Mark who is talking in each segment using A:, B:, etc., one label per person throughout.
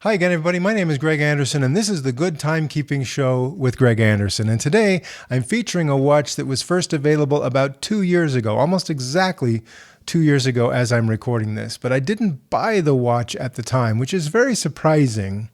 A: Hi again, everybody. My name is Greg Anderson, and this is the Good Timekeeping Show with Greg Anderson. And today I'm featuring a watch that was first available about 2 years ago, almost exactly 2 years ago as I'm recording this. But I didn't buy the watch at the time, which is very surprising.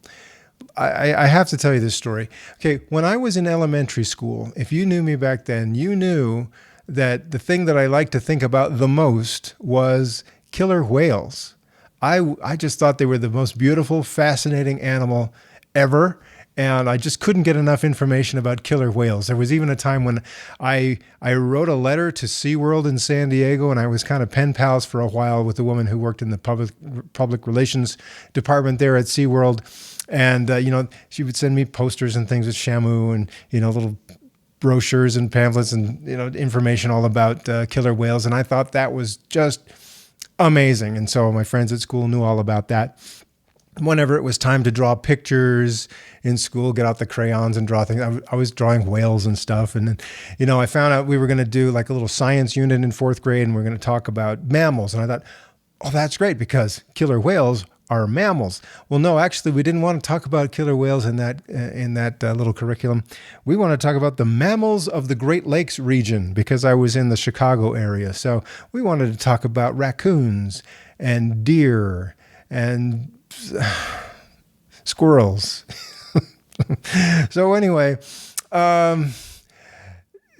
A: I have to tell you this story. Okay, when I was in elementary school, if you knew me back then, you knew that the thing that I liked to think about the most was killer whales. I just thought they were the most beautiful, fascinating animal ever, and I just couldn't get enough information about killer whales. There was even a time when I wrote a letter to SeaWorld in San Diego, and I was kind of pen pals for a while with a woman who worked in the public relations department there at SeaWorld. And, she would send me posters and things with Shamu and, little brochures and pamphlets and, information all about killer whales. And I thought that was just amazing. And so my friends at school knew all about that. Whenever it was time to draw pictures in school, get out the crayons and draw things, I was drawing whales and stuff. And then, I found out we were going to do like a little science unit in fourth grade, and we're going to talk about mammals. And I thought, oh, that's great because killer whales are mammals. Well, no, actually, we didn't want to talk about killer whales in that little curriculum. We want to talk about the mammals of the Great Lakes region because I was in the Chicago area. So we wanted to talk about raccoons and deer and squirrels. So anyway,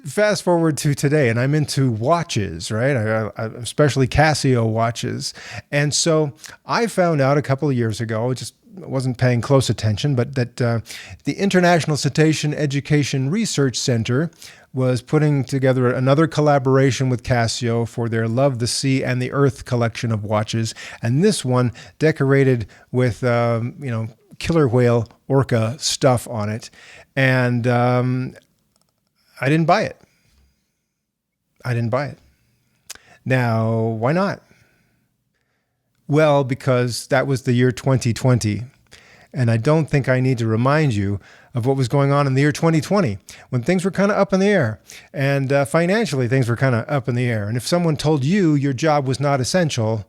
A: fast forward to today, and I'm into watches, right? Especially Casio watches. And so I found out a couple of years ago, just wasn't paying close attention, but that the International Cetacean Education Research Center was putting together another collaboration with Casio for their Love the Sea and the Earth collection of watches. And this one decorated with, killer whale Orca stuff on it. And I didn't buy it. Now, why not? Well, because that was the year 2020. And I don't think I need to remind you of what was going on in the year 2020 when things were kind of up in the air and financially things were kind of up in the air. And if someone told you your job was not essential,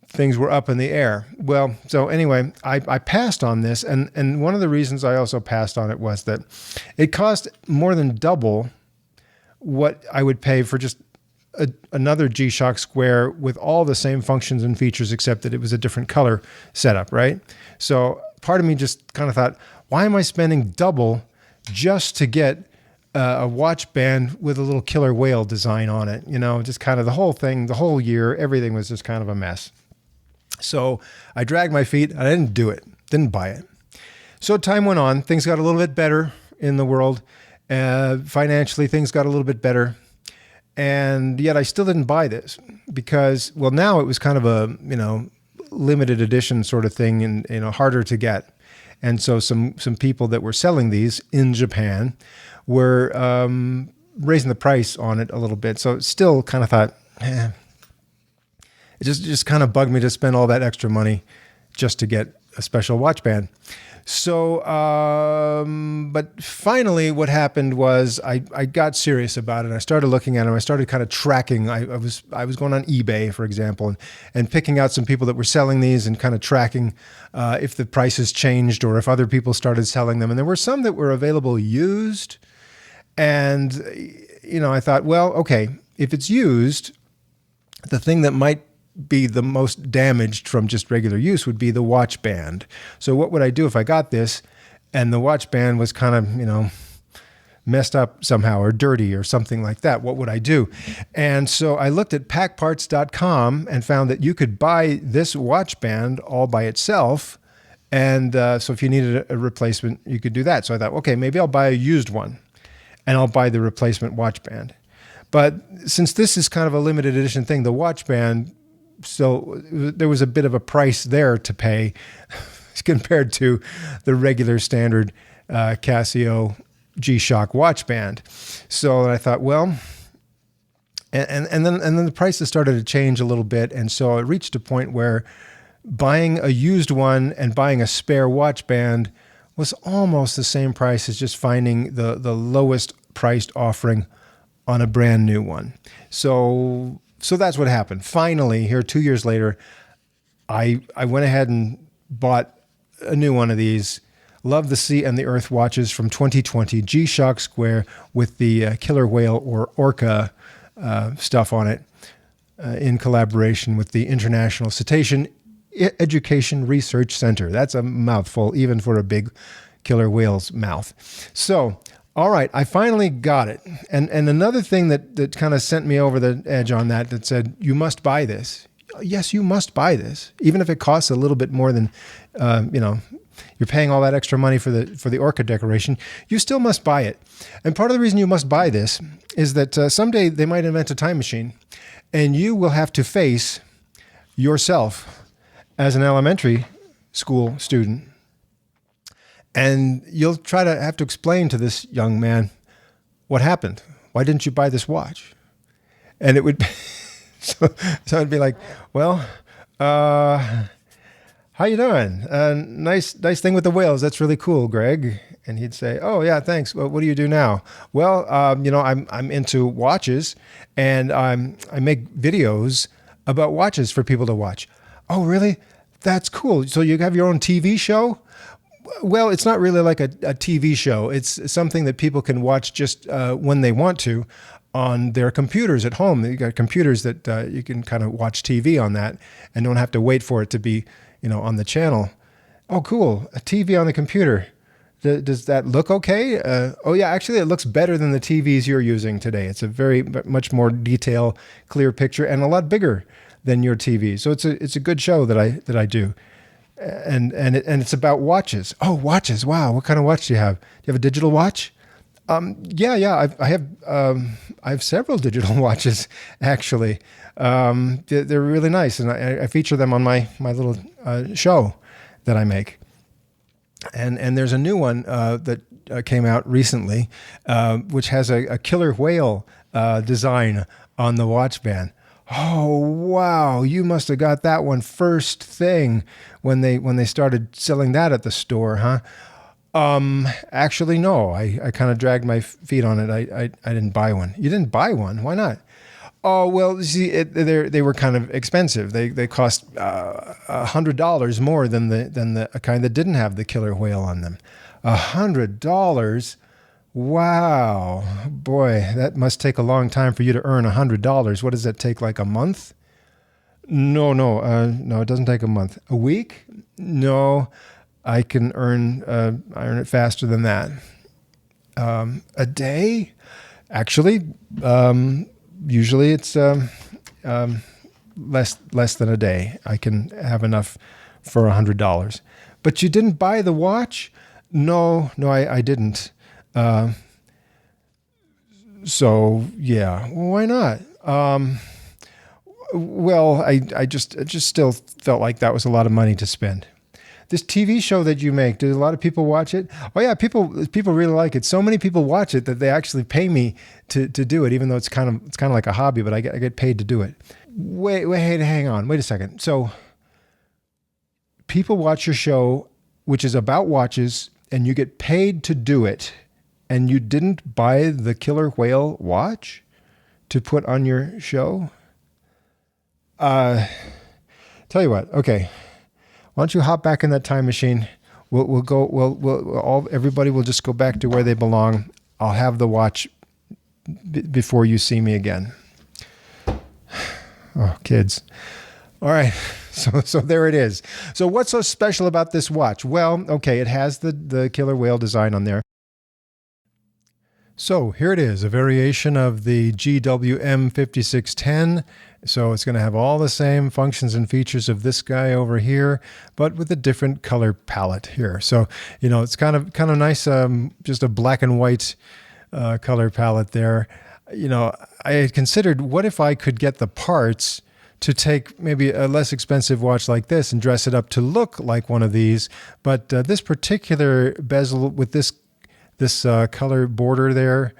A: things were up in the air. Well, so anyway, I passed on this. And one of the reasons I also passed on it was that it cost more than double what I would pay for just another G-Shock Square with all the same functions and features, except that it was a different color setup, right? So part of me just kind of thought, why am I spending double just to get a watch band with a little killer whale design on it? Just kind of the whole thing, the whole year, everything was just kind of a mess. So I dragged my feet. I didn't do it, didn't buy it. So time went on. Things got a little bit better in the world. Financially, things got a little bit better. And yet I still didn't buy this because, well, now it was kind of a, limited edition sort of thing and, harder to get. And so some people that were selling these in Japan were raising the price on it a little bit. So still kind of thought, it just kind of bugged me to spend all that extra money just to get a special watch band. So, but finally what happened was I got serious about it. I started looking at them. I started kind of tracking. I was going on eBay, for example, and picking out some people that were selling these and kind of tracking if the prices changed or if other people started selling them. And there were some that were available used. And, I thought, well, okay, if it's used, the thing that might be the most damaged from just regular use would be the watch band. So what would I do if I got this and the watch band was kind of, messed up somehow or dirty or something like that? What would I do? And so I looked at packparts.com and found that you could buy this watch band all by itself. And so if you needed a replacement, you could do that. So I thought, okay, maybe I'll buy a used one and I'll buy the replacement watch band. But since this is kind of a limited edition thing, the watch band, so there was a bit of a price there to pay compared to the regular standard Casio G-Shock watch band. So I thought, well, and then the prices started to change a little bit. And so it reached a point where buying a used one and buying a spare watch band was almost the same price as just finding the lowest priced offering on a brand new one. So that's what happened. Finally, here 2 years later, I went ahead and bought a new one of these. Love the Sea and the Earth watches from 2020. G-Shock Square with the killer whale or Orca stuff on it in collaboration with the International Cetacean Education Research Center. That's a mouthful, even for a big killer whale's mouth. So, all right, I finally got it. And another thing that kind of sent me over the edge on that said, you must buy this. Yes, you must buy this, even if it costs a little bit more than, you're paying all that extra money for the Orca decoration. You still must buy it. And part of the reason you must buy this is that someday they might invent a time machine, and you will have to face yourself as an elementary school student. And you'll try to have to explain to this young man what happened. Why didn't you buy this watch? And it would so it'd be like, well, how you doing? Nice thing with the whales. That's really cool, Greg. And he'd say, oh yeah, thanks. Well, what do you do now? Well, I'm into watches, and I make videos about watches for people to watch. Oh, really? That's cool. So you have your own TV show? Well, it's not really like a TV show. It's something that people can watch just when they want to on their computers at home. You got computers that you can kind of watch TV on that and don't have to wait for it to be, on the channel. Oh, cool. A TV on the computer. Does that look okay? Oh yeah, actually it looks better than the TVs you're using today. It's a very much more detailed, clear picture and a lot bigger than your TV. So it's a good show that I do. And it's about watches. Oh, watches. Wow. What kind of watch do you have? Do you have a digital watch? Yeah. I have several digital watches actually. They're really nice, and I feature them on my little show that I make. And there's a new one that came out recently, which has a killer whale design on the watch band. Oh wow! You must have got that one first thing when they started selling that at the store, huh? Actually, no. I kind of dragged my feet on it. I didn't buy one. You didn't buy one? Why not? Oh well, see, they were kind of expensive. They cost $100 more than the kind that didn't have the killer whale on them. $100. Wow, boy, that must take a long time for you to earn $100. What does that take? Like a month? No, it doesn't take a month. A week? No, I can earn it faster than that. A day? Actually, usually it's less than a day. I can have enough for $100. But you didn't buy the watch? No, I didn't. So yeah, why not? Well, I just still felt like that was a lot of money to spend. This TV show that you make, did a lot of people watch it? Oh yeah, people really like it. So many people watch it that they actually pay me to do it, even though it's kind of like a hobby, but I get paid to do it. Wait, hang on, wait a second. So people watch your show, which is about watches, and you get paid to do it, and you didn't buy the killer whale watch to put on your show? Tell you what, okay. Why don't you hop back in that time machine? Everybody will just go back to where they belong. I'll have the watch before you see me again. Oh, kids. All right. So there it is. So what's so special about this watch? Well, okay, it has the killer whale design on there. So here it is, a variation of the GW-M5610. So it's going to have all the same functions and features of this guy over here, but with a different color palette here. So, it's kind of nice, just a black and white color palette there. I had considered, what if I could get the parts to take maybe a less expensive watch like this and dress it up to look like one of these. But this particular bezel with this color border there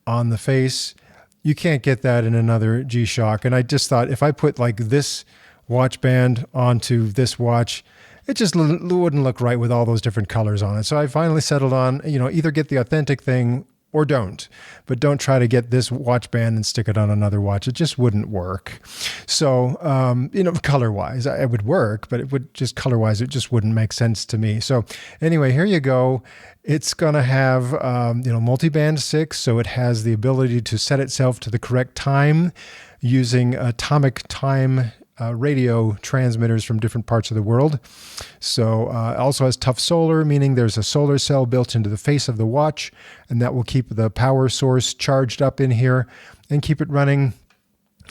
A: on the face, you can't get that in another G-Shock. And I just thought, if I put like this watch band onto this watch, it just wouldn't look right with all those different colors on it. So I finally settled on, either get the authentic thing or don't. But don't try to get this watch band and stick it on another watch. It just wouldn't work. So, color-wise, it would work, but it would just color-wise, it just wouldn't make sense to me. So anyway, here you go. It's going to have, multiband 6, so it has the ability to set itself to the correct time using atomic time radio transmitters from different parts of the world. So it also has tough solar, meaning there's a solar cell built into the face of the watch, and that will keep the power source charged up in here and keep it running,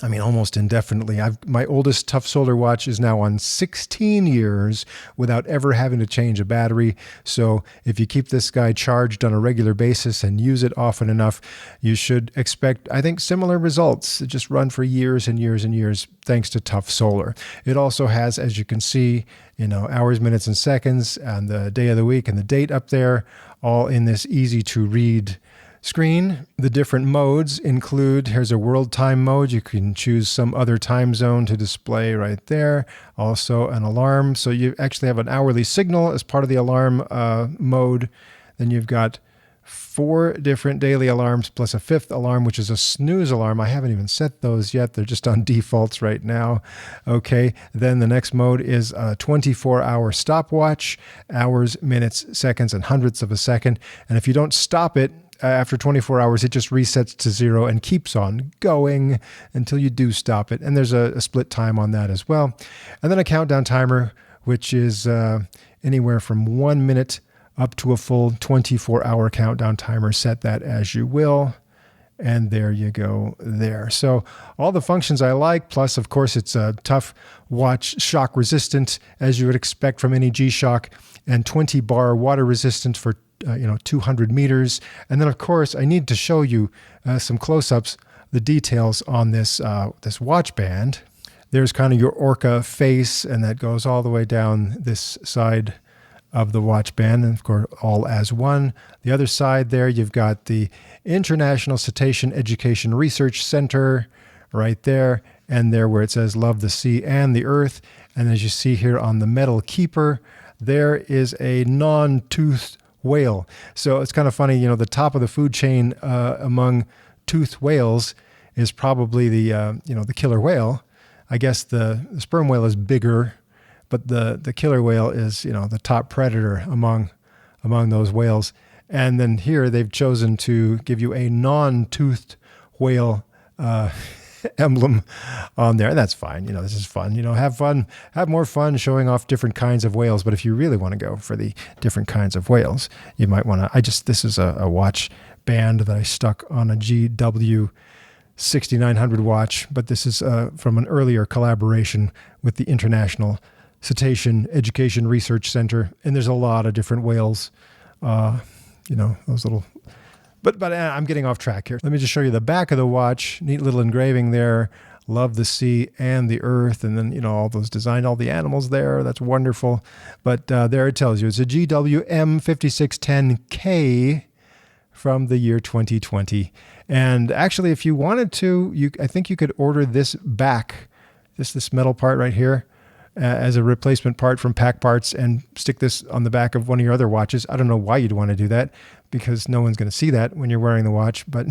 A: almost indefinitely. My oldest tough solar watch is now on 16 years without ever having to change a battery. So if you keep this guy charged on a regular basis and use it often enough, you should expect, I think, similar results. It just run for years and years and years thanks to tough solar. It also has, as you can see, hours, minutes, and seconds, and the day of the week and the date up there, all in this easy to read screen. The different modes include, here's a world time mode. You can choose some other time zone to display right there. Also an alarm. So you actually have an hourly signal as part of the alarm mode. Then you've got 4 different daily alarms plus a 5th alarm, which is a snooze alarm. I haven't even set those yet. They're just on defaults right now. Okay. Then the next mode is a 24-hour stopwatch, hours, minutes, seconds, and hundredths of a second. And if you don't stop it, after 24 hours, it just resets to 0 and keeps on going until you do stop it. And there's a split time on that as well. And then a countdown timer, which is anywhere from 1 minute up to a full 24-hour countdown timer. Set that as you will. And there you go there. So all the functions I like, plus, of course, it's a tough watch, shock resistant, as you would expect from any G-Shock, and 20 bar water resistant for 200 meters. And then, of course, I need to show you some close-ups, the details on this watch band. There's kind of your Orca face, and that goes all the way down this side of the watch band, and of course, all as one. The other side there, you've got the International Cetacean Education Research Center right there, and there where it says love the sea and the earth. And as you see here on the metal keeper, there is a non-toothed whale. So it's kind of funny, the top of the food chain among toothed whales is probably the killer whale. I guess the sperm whale is bigger, but the killer whale is, the top predator among those whales. And then here they've chosen to give you a non-toothed whale emblem on there. And that's fine. This is fun. Have more fun showing off different kinds of whales. But if you really want to go for the different kinds of whales, you might want to, this is a watch band that I stuck on a GW-M5610K watch, but this is from an earlier collaboration with the International Cetacean Education Research Center. And there's a lot of different whales, those little... But I'm getting off track here. Let me just show you the back of the watch. Neat little engraving there. Love the sea and the earth. And then, all those designed, all the animals there. That's wonderful. But there it tells you. It's a GW-M5610K from the year 2020. And actually, if you wanted to, I think you could order this back, this metal part right here, as a replacement part from Pack Parts and stick this on the back of one of your other watches. I don't know why you'd want to do that, because no one's going to see that when you're wearing the watch. But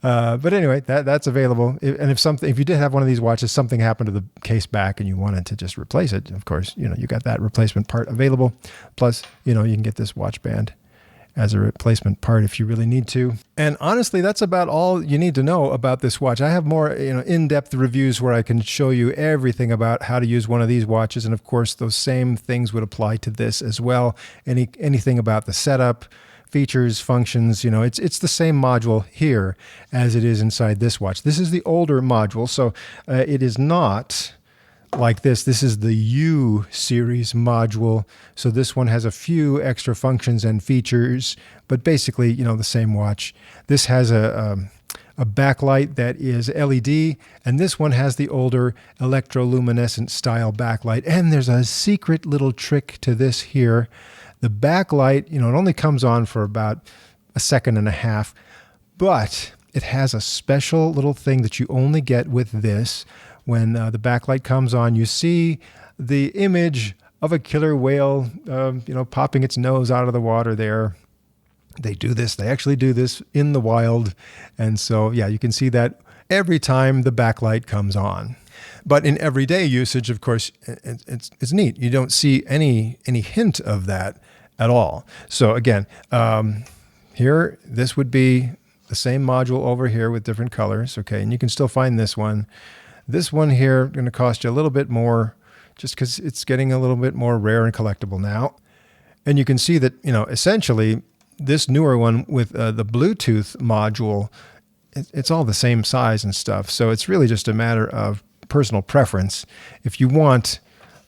A: anyway, that's available. And if you did have one of these watches, something happened to the case back and you wanted to just replace it, of course, you got that replacement part available. Plus, you can get this watch band as a replacement part if you really need to. And honestly, that's about all you need to know about this watch. I have more, in-depth reviews where I can show you everything about how to use one of these watches. And of course, those same things would apply to this as well. Anything about the setup, features, functions, it's the same module here as it is inside this watch. This is the older module, so it is not like this. This is the U series module. So this one has a few extra functions and features, but basically, the same watch. This has a backlight that is LED, and this one has the older electroluminescent style backlight. And there's a secret little trick to this here. The backlight, it only comes on for about a second and a half, but it has a special little thing that you only get with this. When the backlight comes on, you see the image of a killer whale, popping its nose out of the water there. They do this. They actually do this in the wild. And so, yeah, you can see that every time the backlight comes on. But in everyday usage, of course, it's neat. You don't see any hint of that at all. So again, here, this would be the same module over here with different colors. Okay, and you can still find this one. This one here going to cost you a little bit more just because it's getting a little bit more rare and collectible now. And you can see that, essentially, this newer one with the Bluetooth module, it's all the same size and stuff. So it's really just a matter of personal preference. If you want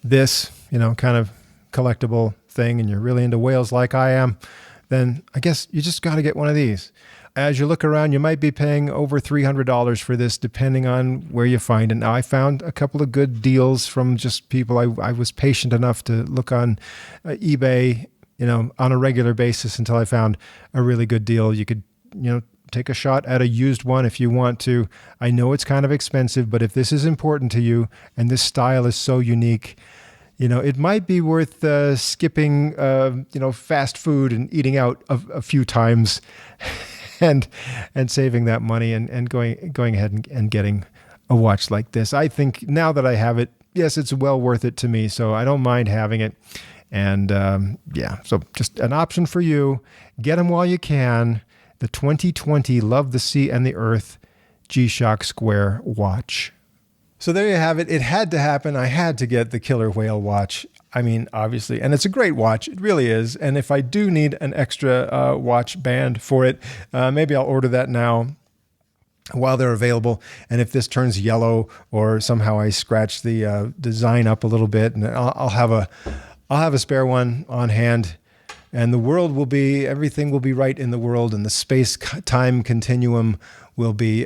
A: this, kind of collectible thing and you're really into whales like I am, then I guess you just got to get one of these. As you look around, you might be paying over $300 for this, depending on where you find it. Now, I found a couple of good deals from just people. I was patient enough to look on eBay, on a regular basis until I found a really good deal. You could, take a shot at a used one if you want to. I know it's kind of expensive, but if this is important to you and this style is so unique, it might be worth skipping, fast food and eating out a few times and saving that money and going ahead and getting a watch like this. I think now that I have it, yes, it's well worth it to me. So I don't mind having it. And so just an option for you. Get them while you can. The 2020 Love the Sea and the Earth G-Shock Square watch. So there you have it. It had to happen. I had to get the killer whale watch. I mean, obviously, and it's a great watch. It really is. And if I do need an extra watch band for it, maybe I'll order that now while they're available. And if this turns yellow or somehow I scratch the design up a little bit, and I'll have a spare one on hand. And everything will be right in the world, and the space-time continuum will be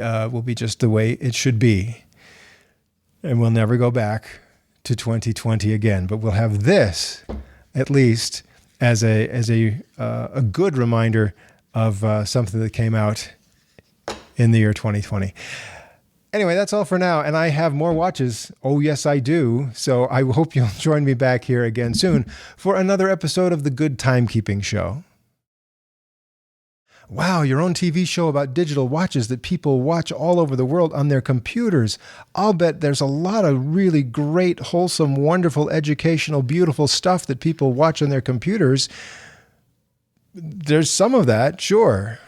A: just the way it should be. And we'll never go back to 2020 again. But we'll have this, at least, as a good reminder of something that came out in the year 2020. Anyway, that's all for now. And I have more watches. Oh, yes, I do. So I hope you'll join me back here again soon for another episode of The Good Timekeeping Show. Wow, your own TV show about digital watches that people watch all over the world on their computers. I'll bet there's a lot of really great, wholesome, wonderful, educational, beautiful stuff that people watch on their computers. There's some of that, sure.